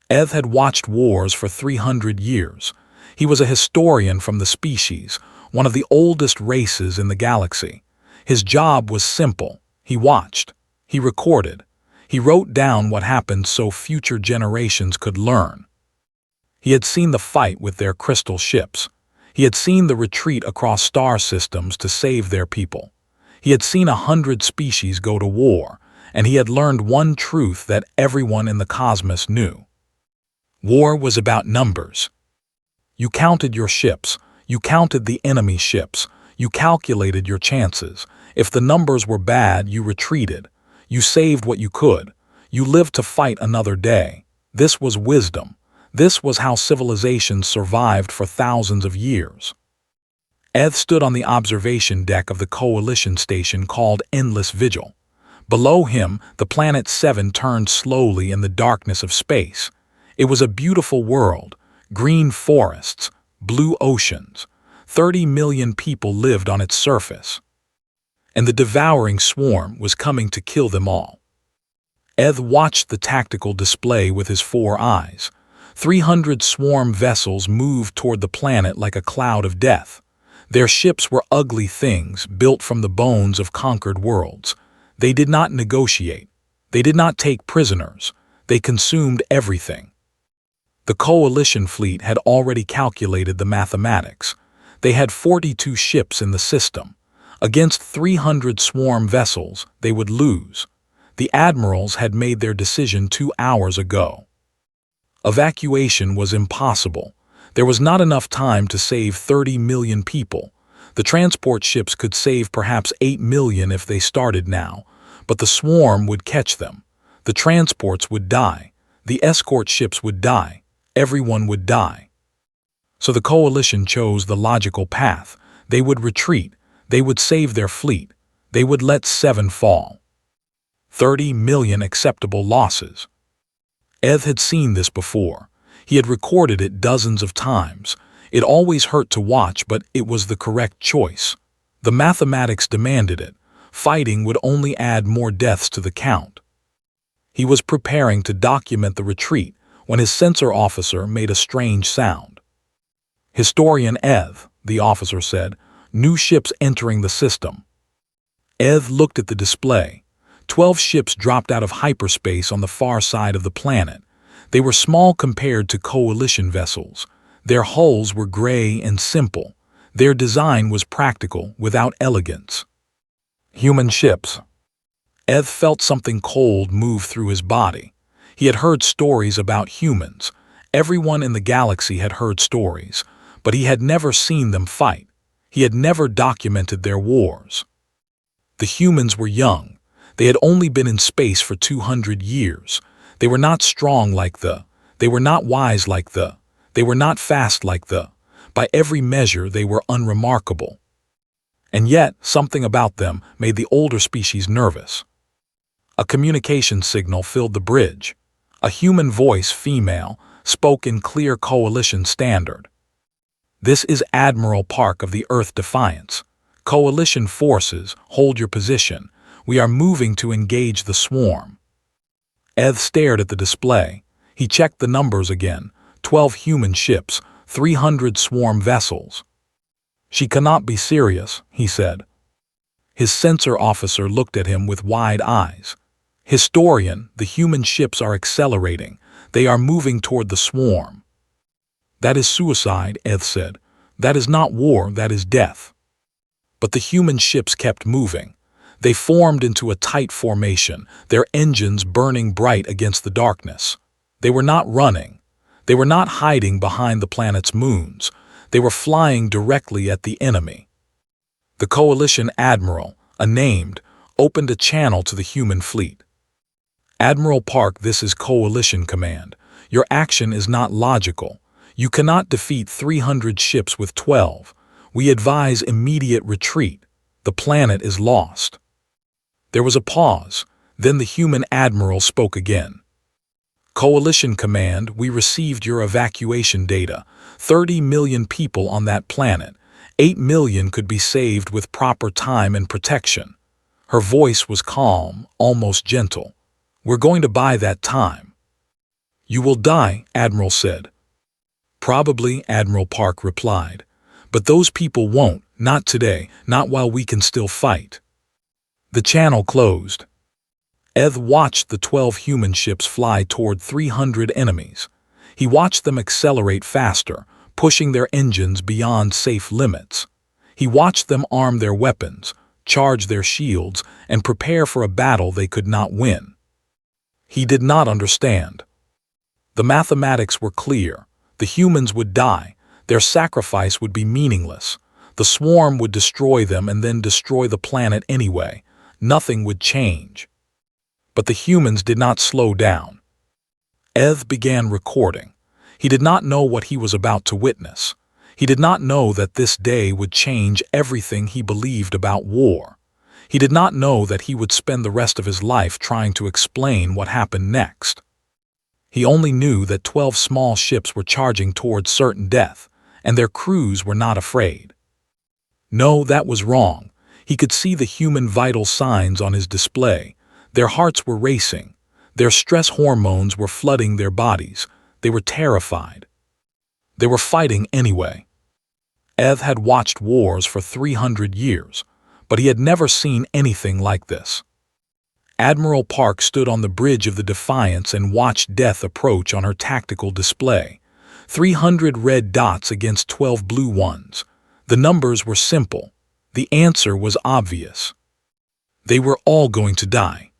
Eth had watched wars for 300 years. He was a historian from the species, one of the oldest races in the galaxy. His job was simple. He watched. He recorded. He wrote down what happened so future generations could learn. He had seen the fight with their crystal ships. He had seen the retreat across star systems to save their people. He had seen 100 species go to war, and he had learned one truth that everyone in the cosmos knew. War was about numbers. You counted your ships. You counted the enemy ships. You calculated your chances. If the numbers were bad, you retreated. You saved what you could. You lived to fight another day. This was wisdom. This was how civilizations survived for thousands of years. Eth stood on the observation deck of the Coalition station called Endless Vigil. Below him, the planet 7 turned slowly in the darkness of space. It was a beautiful world, green forests, blue oceans. 30 million people lived on its surface. And the devouring swarm was coming to kill them all. Eth watched the tactical display with his 4 eyes. 300 swarm vessels moved toward the planet like a cloud of death. Their ships were ugly things built from the bones of conquered worlds. They did not negotiate. They did not take prisoners. They consumed everything. The Coalition fleet had already calculated the mathematics. They had 42 ships in the system. Against 300 swarm vessels, they would lose. The admirals had made their decision 2 hours ago. Evacuation was impossible. There was not enough time to save 30 million people. The transport ships could save perhaps 8 million if they started now, but the swarm would catch them. The transports would die. The escort ships would die. Everyone would die. So the Coalition chose the logical path. They would retreat. They would save their fleet. They would let 7 fall. 30 million acceptable losses. Eth had seen this before. He had recorded it dozens of times. It always hurt to watch, but it was the correct choice. The mathematics demanded it. Fighting would only add more deaths to the count. He was preparing to document the retreat when his sensor officer made a strange sound. "Historian Eth," the officer said, "new ships entering the system." Eth looked at the display. 12 ships dropped out of hyperspace on the far side of the planet. They were small compared to Coalition vessels. Their hulls were gray and simple. Their design was practical, without elegance. Human ships. Eth felt something cold move through his body. He had heard stories about humans. Everyone in the galaxy had heard stories, but he had never seen them fight. He had never documented their wars. The humans were young. They had only been in space for 200 years. They were not strong like they were not wise like they were not fast like by every measure they were unremarkable. And yet, something about them made the older species nervous. A communication signal filled the bridge. A human voice, female, spoke in clear Coalition standard. "This is Admiral Park of the Earth Defiance. Coalition forces, hold your position. We are moving to engage the swarm." Eth stared at the display. He checked the numbers again. 12 human ships, 300 swarm vessels. "She cannot be serious," he said. His sensor officer looked at him with wide eyes. "Historian, the human ships are accelerating. They are moving toward the swarm." "That is suicide," Eth said. "That is not war, that is death." But the human ships kept moving. They formed into a tight formation, their engines burning bright against the darkness. They were not running. They were not hiding behind the planet's moons. They were flying directly at the enemy. The Coalition admiral, unnamed, opened a channel to the human fleet. "Admiral Park, this is Coalition command. Your action is not logical. You cannot defeat 300 ships with 12. We advise immediate retreat. The planet is lost." There was a pause. Then the human admiral spoke again. "Coalition command, we received your evacuation data. 30 million people on that planet. 8 million could be saved with proper time and protection." Her voice was calm, almost gentle. "We're going to buy that time." "You will die," Admiral said. "Probably," Admiral Park replied. "But those people won't, not today, not while we can still fight." The channel closed. Eth watched the 12 human ships fly toward 300 enemies. He watched them accelerate faster, pushing their engines beyond safe limits. He watched them arm their weapons, charge their shields, and prepare for a battle they could not win. He did not understand. The mathematics were clear. The humans would die. Their sacrifice would be meaningless. The swarm would destroy them and then destroy the planet anyway. Nothing would change. But the humans did not slow down. Eth began recording. He did not know what he was about to witness. He did not know that this day would change everything he believed about war. He did not know that he would spend the rest of his life trying to explain what happened next. He only knew that 12 small ships were charging towards certain death, and their crews were not afraid. No, that was wrong. He could see the human vital signs on his display. Their hearts were racing. Their stress hormones were flooding their bodies. They were terrified. They were fighting anyway. Eth had watched wars for 300 years, but he had never seen anything like this. Admiral Park stood on the bridge of the Defiance and watched death approach on her tactical display. 300 red dots against 12 blue ones. The numbers were simple. The answer was obvious. They were all going to die.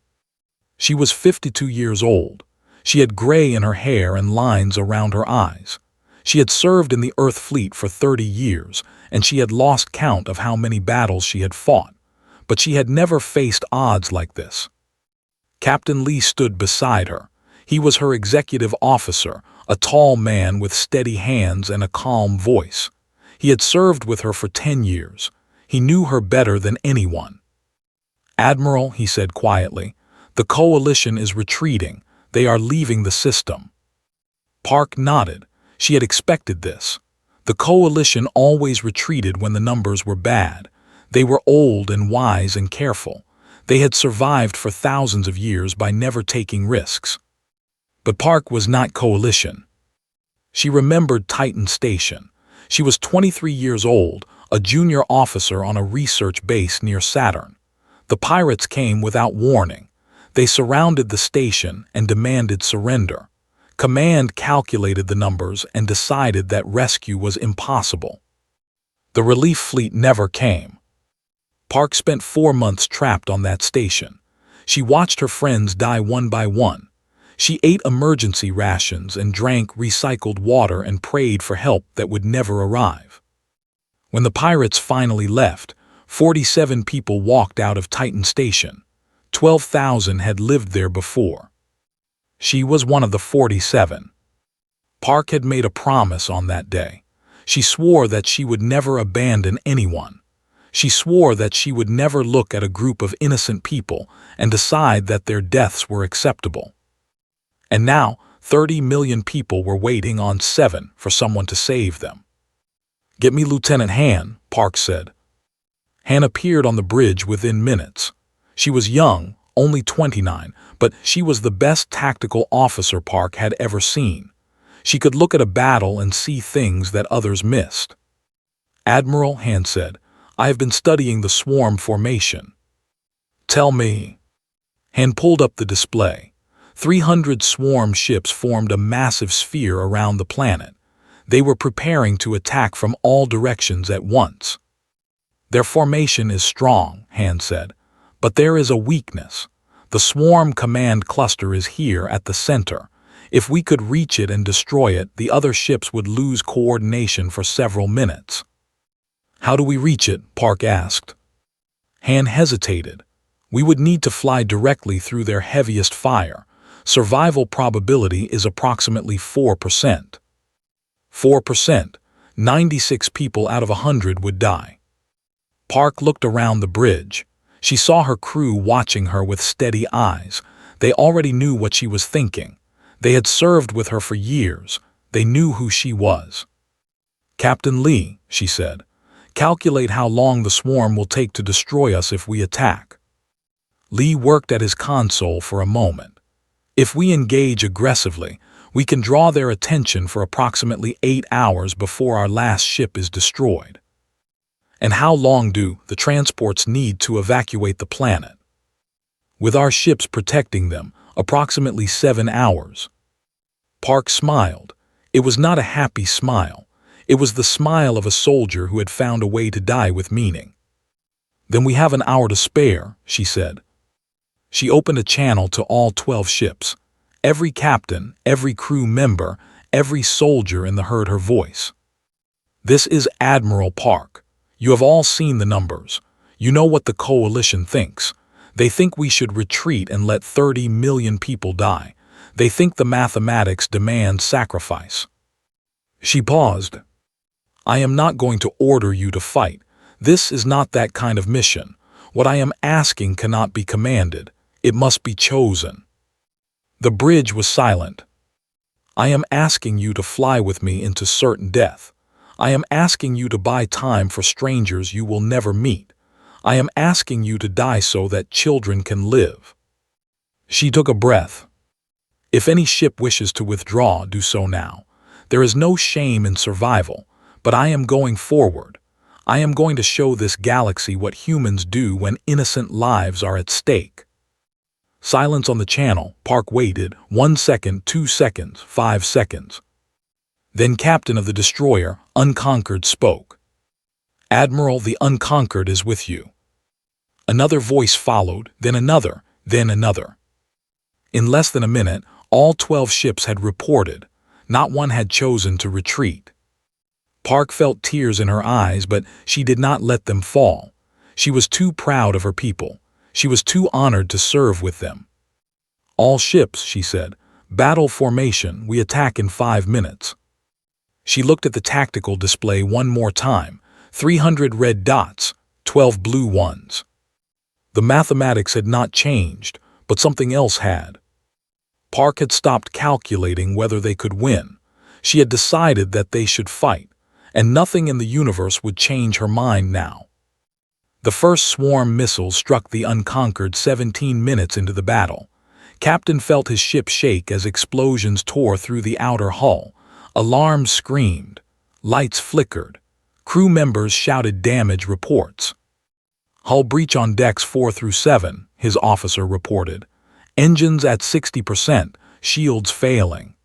She was 52 years old. She had gray in her hair and lines around her eyes. She had served in the Earth Fleet for 30 years, and she had lost count of how many battles she had fought. But she had never faced odds like this. Captain Lee stood beside her. He was her executive officer, a tall man with steady hands and a calm voice. He had served with her for 10 years. He knew her better than anyone. "Admiral," he said quietly, "the coalition is retreating. They are leaving the system." Park nodded. She had expected this. The coalition always retreated when the numbers were bad. They were old and wise and careful. They had survived for thousands of years by never taking risks. But Park was not coalition. She remembered Titan Station. She was 23 years old, a junior officer on a research base near Saturn. The pirates came without warning. They surrounded the station and demanded surrender. Command calculated the numbers and decided that rescue was impossible. The relief fleet never came. Park spent 4 months trapped on that station. She watched her friends die one by one. She ate emergency rations and drank recycled water and prayed for help that would never arrive. When the pirates finally left, 47 people walked out of Titan Station. 12,000 had lived there before. She was one of the 47. Park had made a promise on that day. She swore that she would never abandon anyone. She swore that she would never look at a group of innocent people and decide that their deaths were acceptable. And now, 30 million people were waiting on 7 for someone to save them. "Get me Lieutenant Han," Park said. Han appeared on the bridge within minutes. She was young, only 29, but she was the best tactical officer Park had ever seen. She could look at a battle and see things that others missed. "Admiral," Han said, "I have been studying the swarm formation." "Tell me." Han pulled up the display. 300 swarm ships formed a massive sphere around the planet. They were preparing to attack from all directions at once. "Their formation is strong," Han said, "but there is a weakness. The swarm command cluster is here at the center. If we could reach it and destroy it, the other ships would lose coordination for several minutes." "How do we reach it?" Park asked. Han hesitated. "We would need to fly directly through their heaviest fire. Survival probability is approximately 4%. 4%. 96 people out of 100 would die." Park looked around the bridge. She saw her crew watching her with steady eyes. They already knew what she was thinking. They had served with her for years. They knew who she was. "Captain Lee," she said, "calculate how long the swarm will take to destroy us if we attack." Lee worked at his console for a moment. "If we engage aggressively, We can draw their attention for approximately 8 hours before our last ship is destroyed. And how long do the transports need to evacuate the planet? With our ships protecting them, approximately 7 hours. Park smiled. It was not a happy smile. It was the smile of a soldier who had found a way to die with meaning. Then we have an hour to spare, she said. She opened a channel to all 12 ships. Every captain, every crew member, every soldier in the heard her voice. This is Admiral Park. You have all seen the numbers. You know what the coalition thinks. They think we should retreat and let 30 million people die. They think the mathematics demands sacrifice. She paused. I am not going to order you to fight. This is not that kind of mission. What I am asking cannot be commanded. It must be chosen. The bridge was silent. I am asking you to fly with me into certain death. I am asking you to buy time for strangers you will never meet. I am asking you to die so that children can live. She took a breath. If any ship wishes to withdraw, do so now. There is no shame in survival, but I am going forward. I am going to show this galaxy what humans do when innocent lives are at stake. Silence on the channel. Park waited. 1 second, 2 seconds, 5 seconds. Then Captain of the Destroyer, Unconquered, spoke. Admiral, the Unconquered is with you. Another voice followed, then another, then another. In less than a minute, all 12 ships had reported. Not one had chosen to retreat. Park felt tears in her eyes, but she did not let them fall. She was too proud of her people. She was too honored to serve with them. All ships, she said. Battle formation, we attack in 5 minutes. She looked at the tactical display one more time. 300 red dots, 12 blue ones. The mathematics had not changed, but something else had. Park had stopped calculating whether they could win. She had decided that they should fight, and nothing in the universe would change her mind now. The first swarm missile struck the Unconquered 17 minutes into the battle. Captain felt his ship shake as explosions tore through the outer hull. Alarms screamed. Lights flickered. Crew members shouted damage reports. Hull breach on decks 4 through 7, his officer reported. Engines at 60%, shields failing.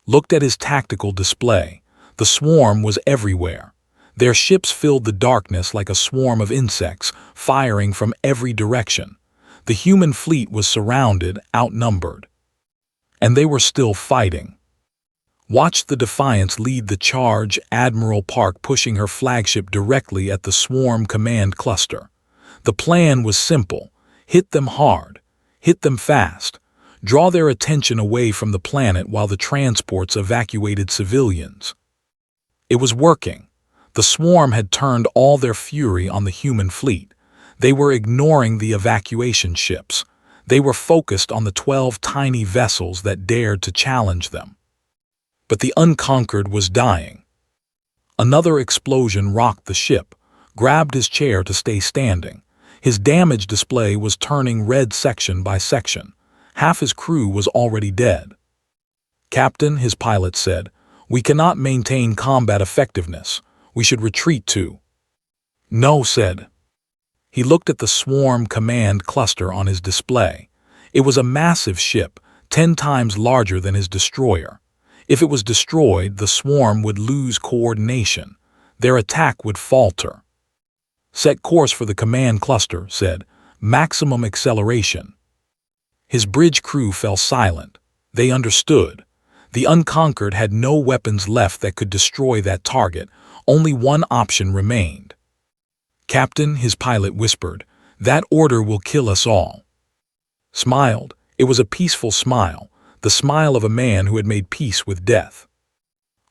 Looked at his tactical display. The swarm was everywhere. Their ships filled the darkness like a swarm of insects, firing from every direction. The human fleet was surrounded, outnumbered. And they were still fighting. Watched the Defiance lead the charge, Admiral Park pushing her flagship directly at the swarm command cluster. The plan was simple. Hit them hard. Hit them fast. Draw their attention away from the planet while the transports evacuated civilians. It was working. The swarm had turned all their fury on the human fleet. They were ignoring the evacuation ships. They were focused on the 12 tiny vessels that dared to challenge them. But the Unconquered was dying. Another explosion rocked the ship, grabbed his chair to stay standing. His damage display was turning red section by section. Half his crew was already dead. Captain, his pilot said, we cannot maintain combat effectiveness. We should retreat too. No, said. He looked at the swarm command cluster on his display. It was a massive ship, 10 times larger than his destroyer. If it was destroyed, the swarm would lose coordination. Their attack would falter. Set course for the command cluster, said. Maximum acceleration. His bridge crew fell silent. They understood. The Unconquered had no weapons left that could destroy that target. Only one option remained. Captain, his pilot whispered, that order will kill us all. Smiled. It was a peaceful smile, the smile of a man who had made peace with death.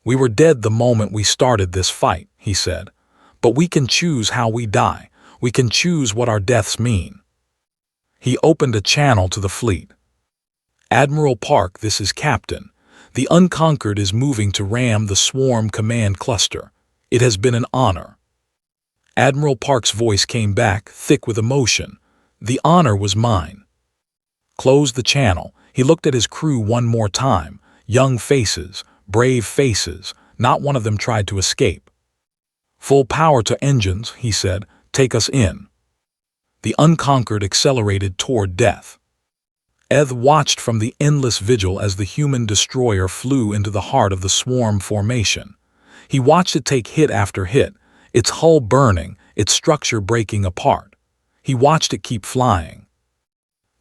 We were dead the moment we started this fight, he said. But we can choose how we die. We can choose what our deaths mean. He opened a channel to the fleet. Admiral Park, this is Captain. The Unconquered is moving to ram the swarm command cluster. It has been an honor. Admiral Park's voice came back, thick with emotion. The honor was mine. Closed the channel. He looked at his crew one more time. Young faces, brave faces, not one of them tried to escape. "Full power to engines," he said. "Take us in." The unconquered accelerated toward death. Eth watched from the endless vigil as the human destroyer flew into the heart of the swarm formation. He watched it take hit after hit, its hull burning, its structure breaking apart. He watched it keep flying.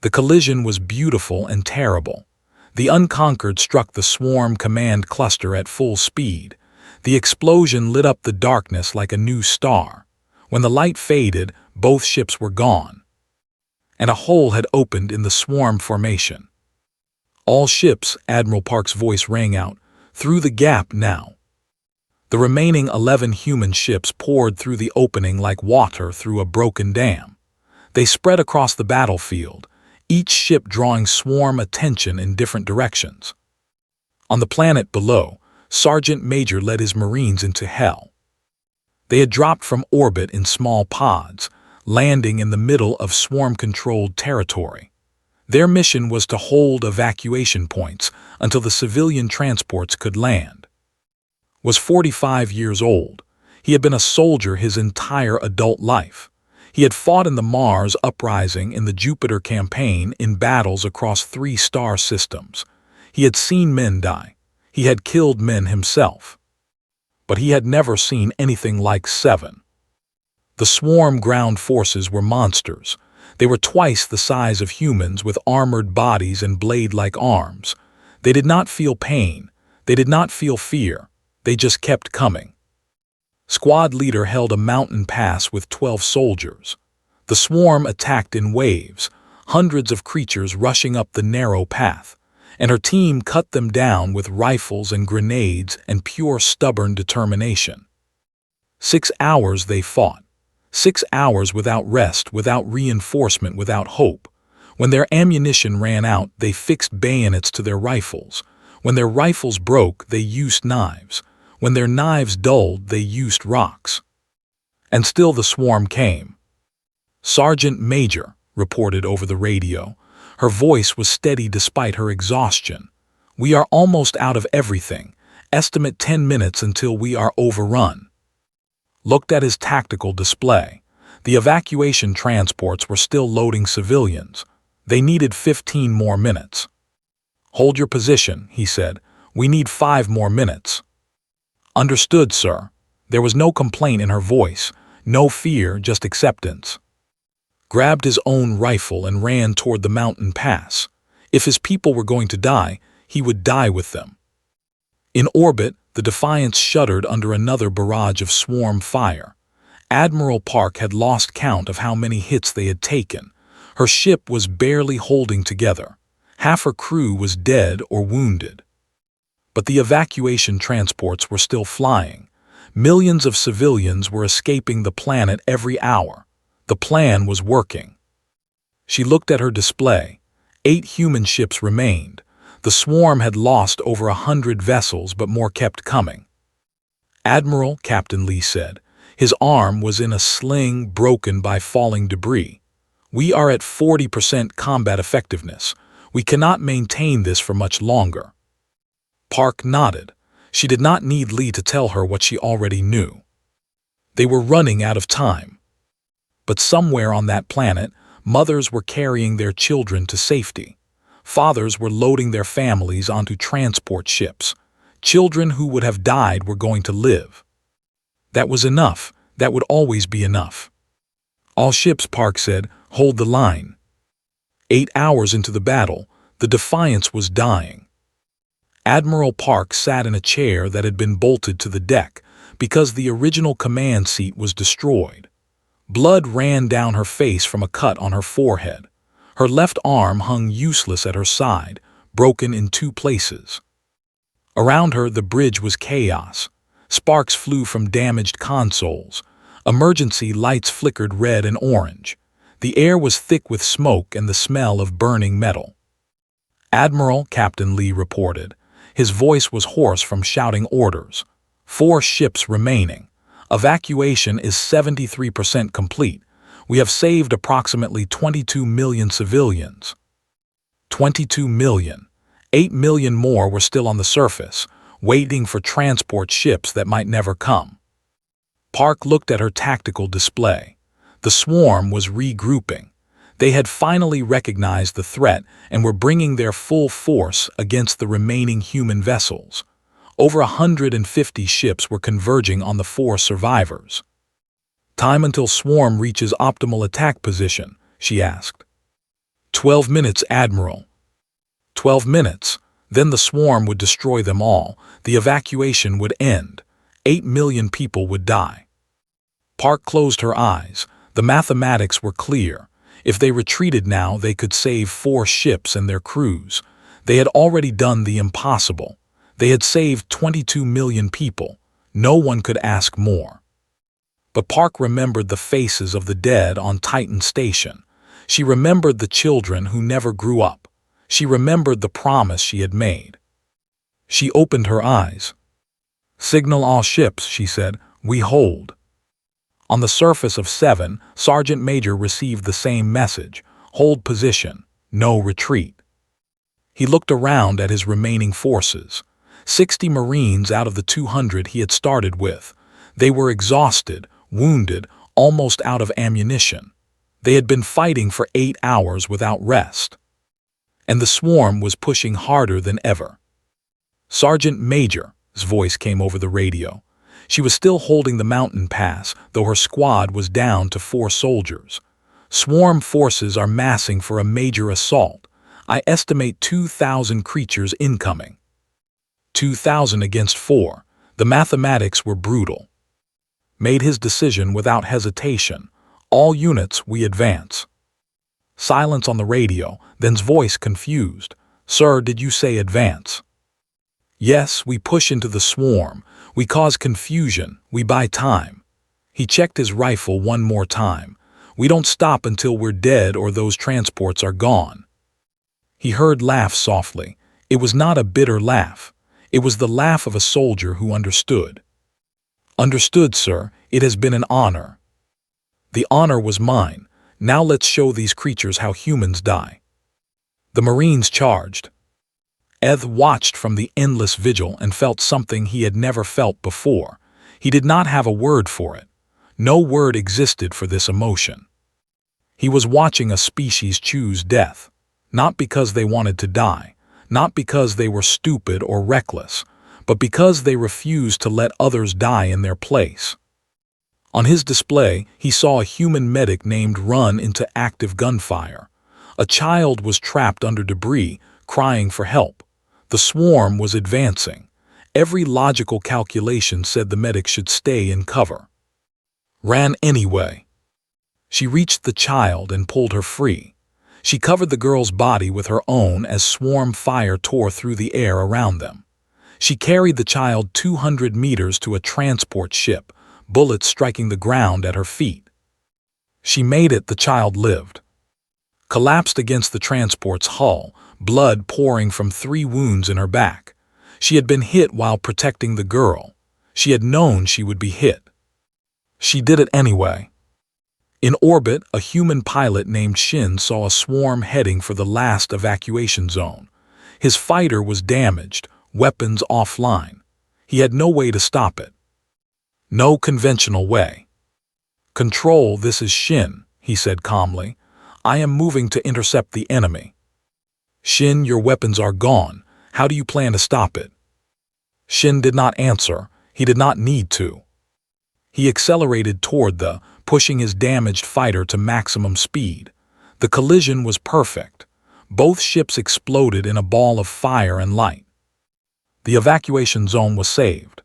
The collision was beautiful and terrible. The unconquered struck the swarm command cluster at full speed. The explosion lit up the darkness like a new star. When the light faded, both ships were gone, and a hole had opened in the swarm formation. "All ships," Admiral Park's voice rang out, "through the gap now." The remaining 11 human ships poured through the opening like water through a broken dam. They spread across the battlefield, each ship drawing swarm attention in different directions. On the planet below, Sergeant Major led his Marines into hell. They had dropped from orbit in small pods, landing in the middle of swarm-controlled territory. Their mission was to hold evacuation points until the civilian transports could land. Was 45 years old. He had been a soldier his entire adult life. He had fought in the Mars Uprising, in the Jupiter campaign, in battles across 3 star systems. He had seen men die. He had killed men himself. But he had never seen anything like 7. The swarm ground forces were monsters. They were twice the size of humans with armored bodies and blade-like arms. They did not feel pain. They did not feel fear. They just kept coming. Squad leader held a mountain pass with 12 soldiers. The swarm attacked in waves, hundreds of creatures rushing up the narrow path, and her team cut them down with rifles and grenades and pure stubborn determination. 6 hours they fought. 6 hours without rest, without reinforcement, without hope. When their ammunition ran out, they fixed bayonets to their rifles. When their rifles broke, they used knives. When their knives dulled, they used rocks. And still the swarm came. "Sergeant Major," reported over the radio. Her voice was steady despite her exhaustion. "We are almost out of everything. Estimate 10 minutes until we are overrun." Looked at his tactical display. The evacuation transports were still loading civilians. They needed 15 more minutes. "Hold your position," he said. "We need 5 more minutes." "Understood, sir." There was no complaint in her voice, no fear, just acceptance. Grabbed his own rifle and ran toward the mountain pass. If his people were going to die, he would die with them. In orbit, the Defiance shuddered under another barrage of swarm fire. Admiral Park had lost count of how many hits they had taken. Her ship was barely holding together. Half her crew was dead or wounded. But the evacuation transports were still flying. Millions of civilians were escaping the planet every hour. The plan was working. She looked at her display. 8 human ships remained. The swarm had lost over 100 vessels, but more kept coming. "Admiral," Captain Lee said. His arm was in a sling broken by falling debris. "We are at 40% combat effectiveness. We cannot maintain this for much longer." Park nodded. She did not need Lee to tell her what she already knew. They were running out of time. But somewhere on that planet, mothers were carrying their children to safety. Fathers were loading their families onto transport ships. Children who would have died were going to live. That was enough. That would always be enough. "All ships," Park said, "hold the line." 8 hours into the battle, the Defiance was dying. Admiral Park sat in a chair that had been bolted to the deck because the original command seat was destroyed. Blood ran down her face from a cut on her forehead. Her left arm hung useless at her side, broken in 2 places. Around her, the bridge was chaos. Sparks flew from damaged consoles. Emergency lights flickered red and orange. The air was thick with smoke and the smell of burning metal. "Admiral," Captain Lee reported. His voice was hoarse from shouting orders. 4 ships remaining. Evacuation is 73% complete. We have saved approximately 22 million civilians." 22 million. 8 million more were still on the surface, waiting for transport ships that might never come. Park looked at her tactical display. The swarm was regrouping. They had finally recognized the threat and were bringing their full force against the remaining human vessels. Over 150 ships were converging on the 4 survivors. "Time until swarm reaches optimal attack position," she asked. 12 minutes, Admiral." 12 minutes. Then the swarm would destroy them all. The evacuation would end. 8 million people would die. Park closed her eyes. The mathematics were clear. If they retreated now, they could save 4 ships and their crews. They had already done the impossible. They had saved 22 million people. No one could ask more. But Park remembered the faces of the dead on Titan Station. She remembered the children who never grew up. She remembered the promise she had made. She opened her eyes. "Signal all ships," she said. "We hold." On the surface of 7, Sergeant Major received the same message. Hold position. No retreat. He looked around at his remaining forces. 60 Marines out of the 200 he had started with. They were exhausted, wounded, almost out of ammunition. They had been fighting for 8 hours without rest. And the swarm was pushing harder than ever. "Sergeant Major's voice came over the radio. She was still holding the mountain pass, though her squad was down to 4 soldiers. "Swarm forces are massing for a major assault. I estimate 2,000 creatures incoming." 2,000 against 4. The mathematics were brutal. Made his decision without hesitation. "All units, we advance." Silence on the radio, then's voice confused. "Sir, did you say advance?" "Yes, we push into the swarm. We cause confusion. We buy time." He checked his rifle one more time. "We don't stop until we're dead or those transports are gone." He heard laugh softly. It was not a bitter laugh. It was the laugh of a soldier who understood. "Understood, sir. It has been an honor." "The honor was mine. Now let's show these creatures how humans die." The Marines charged. Eth watched from the endless vigil and felt something he had never felt before. He did not have a word for it. No word existed for this emotion. He was watching a species choose death, not because they wanted to die, not because they were stupid or reckless, but because they refused to let others die in their place. On his display, he saw a human medic named run into active gunfire. A child was trapped under debris, crying for help. The swarm was advancing. Every logical calculation said the medic should stay in cover. Ran anyway. She reached the child and pulled her free. She covered the girl's body with her own as swarm fire tore through the air around them. She carried the child 200 meters to a transport ship, bullets striking the ground at her feet. She made it. The child lived. Collapsed against the transport's hull, blood pouring from 3 wounds in her back. She had been hit while protecting the girl. She had known she would be hit. She did it anyway. In orbit, a human pilot named Shin saw a swarm heading for the last evacuation zone. His fighter was damaged, weapons offline. He had no way to stop it. No conventional way. "Control, this is Shin," he said calmly. "I am moving to intercept the enemy." "Shin, your weapons are gone. How do you plan to stop it?" Shin did not answer. He did not need to. He accelerated toward pushing his damaged fighter to maximum speed. The collision was perfect. Both ships exploded in a ball of fire and light. The evacuation zone was saved.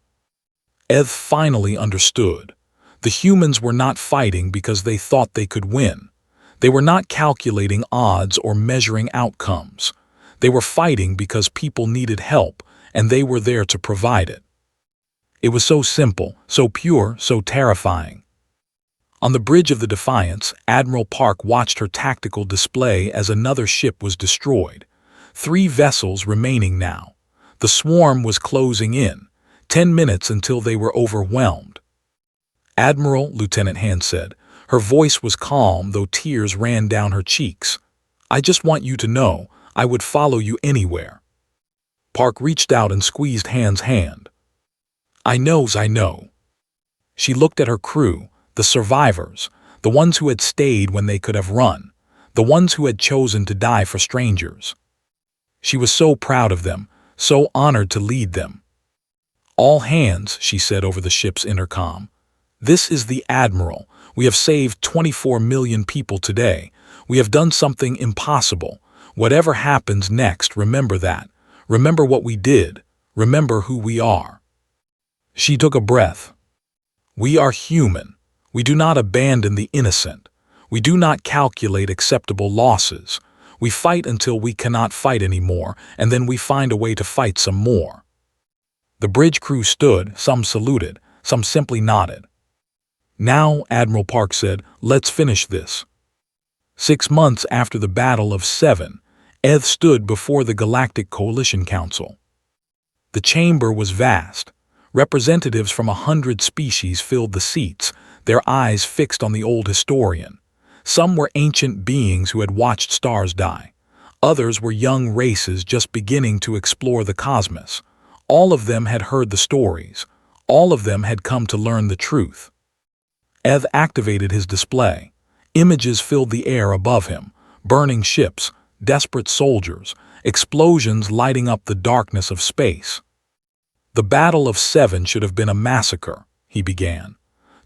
Eth finally understood. The humans were not fighting because they thought they could win. They were not calculating odds or measuring outcomes. They were fighting because people needed help, and they were there to provide it. It was so simple, so pure, so terrifying. On the bridge of the Defiance, Admiral Park watched her tactical display as another ship was destroyed. 3 vessels remaining now. The swarm was closing in. 10 minutes until they were overwhelmed. "Admiral," Lieutenant Hand said. Her voice was calm, though tears ran down her cheeks. "I just want you to know, I would follow you anywhere." Park reached out and squeezed Han's hand. I know. She looked at her crew, the survivors, the ones who had stayed when they could have run, the ones who had chosen to die for strangers. She was so proud of them, so honored to lead them. All hands, she said over the ship's intercom. This is the Admiral. We have saved 24 million people today. We have done something impossible. Whatever happens next, remember that. Remember what we did. Remember who we are. She took a breath. We are human. We do not abandon the innocent. We do not calculate acceptable losses. We fight until we cannot fight anymore, and then we find a way to fight some more. The bridge crew stood, some saluted, some simply nodded. Now, Admiral Park said, let's finish this. 6 months after the Battle of Seven, Eth stood before the Galactic Coalition Council. The chamber was vast. Representatives from 100 species filled the seats, their eyes fixed on the old historian. Some were ancient beings who had watched stars die. Others were young races just beginning to explore the cosmos. All of them had heard the stories. All of them had come to learn the truth. Eth activated his display. Images filled the air above him, burning ships, desperate soldiers, explosions lighting up the darkness of space. The Battle of Seven should have been a massacre, he began.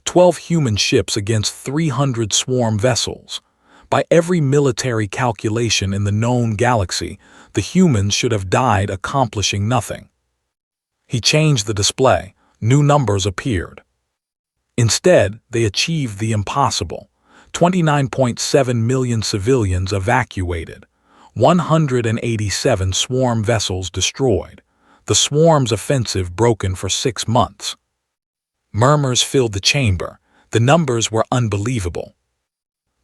12 human ships against 300 swarm vessels. By every military calculation in the known galaxy, the humans should have died accomplishing nothing. He changed the display. New numbers appeared. Instead, they achieved the impossible. 29.7 million civilians evacuated. 187 swarm vessels destroyed. The swarm's offensive broken for 6 months. Murmurs filled the chamber. The numbers were unbelievable.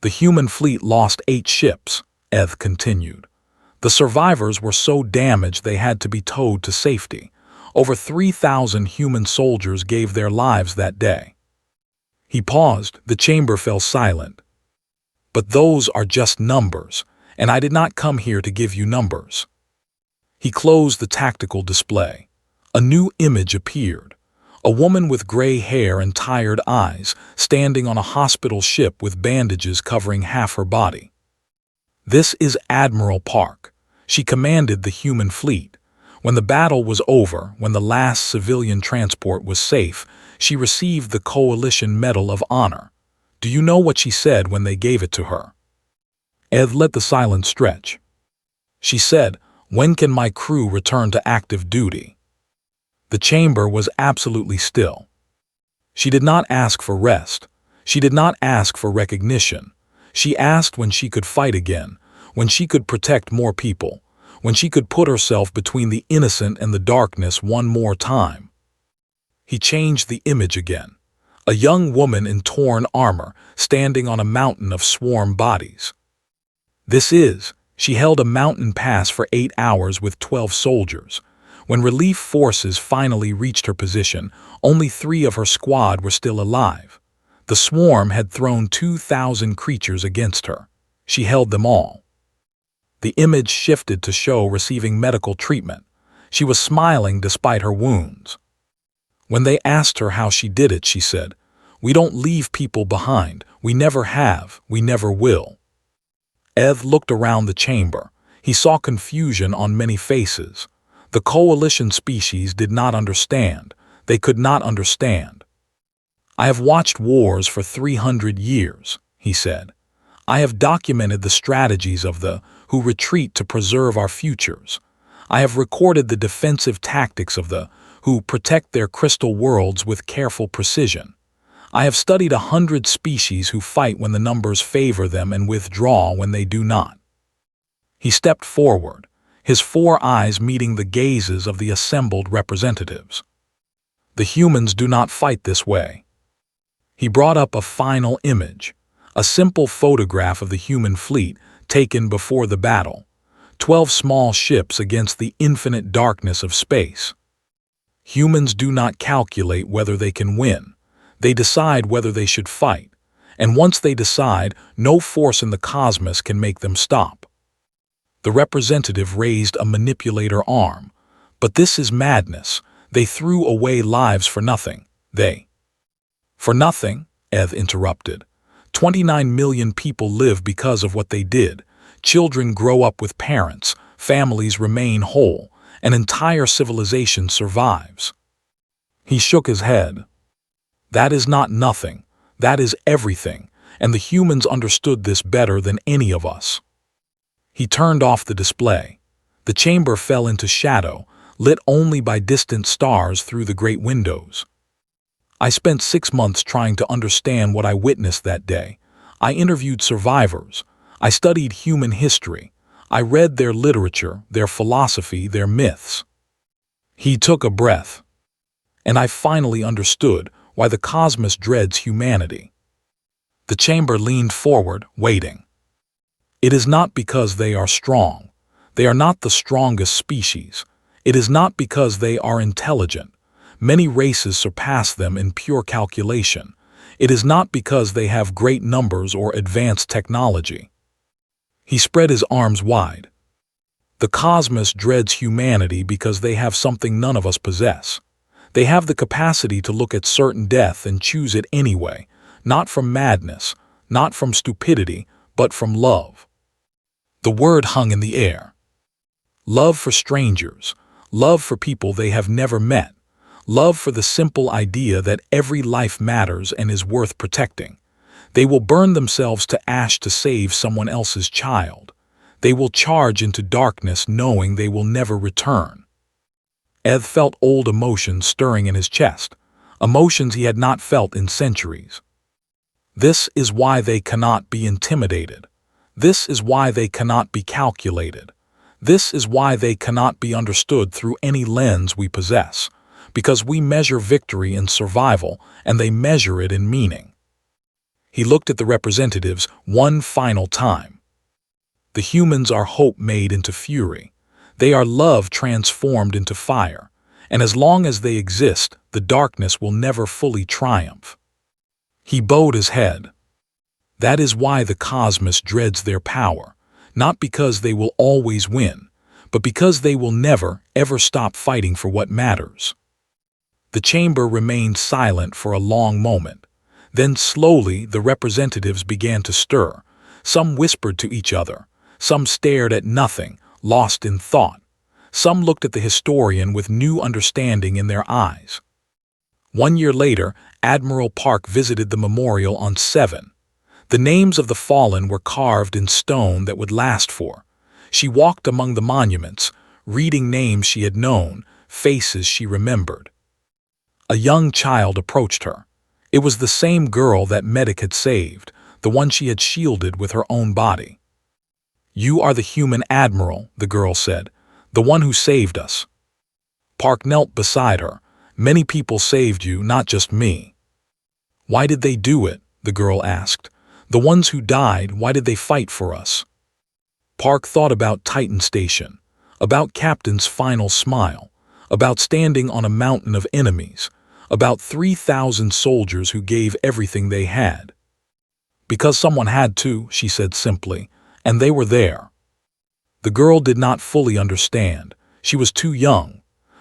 The human fleet lost 8 ships, Eth continued. The survivors were so damaged they had to be towed to safety. Over 3,000 human soldiers gave their lives that day. He paused. The chamber fell silent. But those are just numbers, and I did not come here to give you numbers. He closed the tactical display. A new image appeared. A woman with gray hair and tired eyes, standing on a hospital ship with bandages covering half her body. This is Admiral Park. She commanded the human fleet. When the battle was over, when the last civilian transport was safe, she received the Coalition Medal of Honor. Do you know what she said when they gave it to her? Eth let the silence stretch. She said, "When can my crew return to active duty?" The chamber was absolutely still. She did not ask for rest. She did not ask for recognition. She asked when she could fight again, when she could protect more people, when she could put herself between the innocent and the darkness one more time. He changed the image again. A young woman in torn armor, standing on a mountain of swarm bodies. She held a mountain pass for 8 hours with 12 soldiers. When relief forces finally reached her position, only 3 of her squad were still alive. The swarm had thrown 2,000 creatures against her. She held them all. The image shifted to show receiving medical treatment. She was smiling despite her wounds. When they asked her how she did it, she said, "We don't leave people behind. We never have. We never will." Eth looked around the chamber. He saw confusion on many faces. The coalition species did not understand. They could not understand. "I have watched wars for 300 years, he said. "I have documented the strategies of the who retreat to preserve our futures. I have recorded the defensive tactics of the who protect their crystal worlds with careful precision. I have studied 100 species who fight when the numbers favor them and withdraw when they do not." He stepped forward, his 4 eyes meeting the gazes of the assembled representatives. "The humans do not fight this way." He brought up a final image, a simple photograph of the human fleet taken before the battle, 12 small ships against the infinite darkness of space. Humans do not calculate whether they can win. They decide whether they should fight, and once they decide, no force in the cosmos can make them stop. The representative raised a manipulator arm. But this is madness. They threw away lives for nothing. For nothing, Eth interrupted. 29 million people live because of what they did. Children grow up with parents, families remain whole, an entire civilization survives. He shook his head. That is not nothing. That is everything, and the humans understood this better than any of us. He turned off the display. The chamber fell into shadow, lit only by distant stars through the great windows. I spent 6 months trying to understand what I witnessed that day. I interviewed survivors. I studied human history. I read their literature, their philosophy, their myths. He took a breath. And I finally understood why the cosmos dreads humanity. The chamber leaned forward, waiting. It is not because they are strong. They are not the strongest species. It is not because they are intelligent. Many races surpass them in pure calculation. It is not because they have great numbers or advanced technology. He spread his arms wide. The cosmos dreads humanity because they have something none of us possess. They have the capacity to look at certain death and choose it anyway, not from madness, not from stupidity, but from love. The word hung in the air. Love for strangers, love for people they have never met, love for the simple idea that every life matters and is worth protecting. They will burn themselves to ash to save someone else's child. They will charge into darkness knowing they will never return. Eth felt old emotions stirring in his chest, emotions he had not felt in centuries. This is why they cannot be intimidated. This is why they cannot be calculated. This is why they cannot be understood through any lens we possess, because we measure victory in survival and they measure it in meaning. He looked at the representatives one final time. The humans are hope made into fury. They are love transformed into fire, and as long as they exist, the darkness will never fully triumph. He bowed his head. That is why the cosmos dreads their power, not because they will always win, but because they will never, ever stop fighting for what matters. The chamber remained silent for a long moment. Then slowly the representatives began to stir. Some whispered to each other. Some stared at nothing, lost in thought. Some looked at the historian with new understanding in their eyes. 1 year later, Admiral Park visited the memorial on 7. The names of the fallen were carved in stone that would last for. She walked among the monuments, reading names she had known, faces she remembered. A young child approached her. It was the same girl that Medic had saved, the one she had shielded with her own body. "You are the human admiral," the girl said, "the one who saved us." Park knelt beside her. "Many people saved you, not just me." "Why did they do it?" the girl asked. "The ones who died, why did they fight for us?" Park thought about Titan Station, about Captain's final smile, about standing on a mountain of enemies, about 3,000 soldiers who gave everything they had. "Because someone had to," she said simply, "and they were there." The girl did not fully understand. She was too young.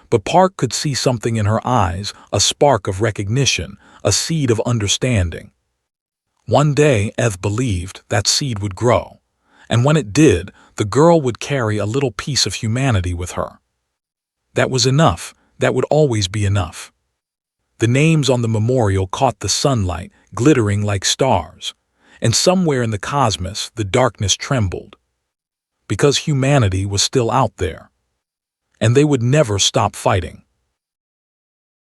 But Park could see something in her eyes, a spark of recognition, a seed of understanding. One day, Eth believed, that seed would grow. And when it did, the girl would carry a little piece of humanity with her. That was enough. That would always be enough. The names on the memorial caught the sunlight, glittering like stars. And somewhere in the cosmos, the darkness trembled. Because humanity was still out there. And they would never stop fighting.